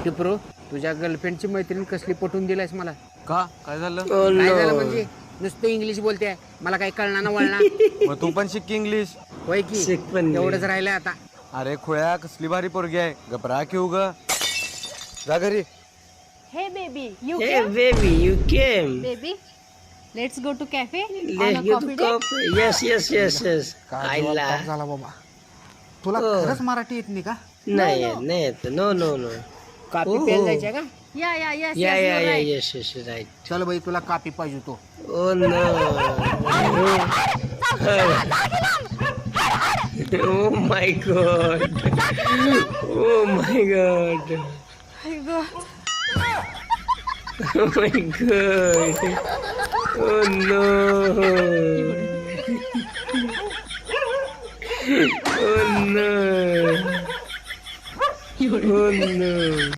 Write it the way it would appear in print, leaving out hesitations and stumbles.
टिप्रो तुझ्या गर्लफ्रेंडची मैत्रीण कसली पटवून दिलायस मला. का काय झालं? काय झालं म्हणजे नुसतं इंग्लिश बोलते मला काही कळणार ना वळणार. मग तू पण शिक इंग्लिश. होय की एवढंच राहिलंय आता. अरे खोया कसली भारी पोरगी आहे. घबरा की उग जा घरी. Hey baby, you Hey came? baby, you came. Baby, let's go to cafe on Let's a go coffee to date. coffee. Yes. आईला झाला बाबा. तुला खरंच मराठी येत नाही का? नाही येत. No. कापी प्यायला जायच्या का? Yeah, yes, Yeah, you're right. yes, right. चल बाई तुला कापी पाहिजे तो. Oh no. Oh my god. Oh my god. I go. Oh my god. Oh no. Oh no. Oh no.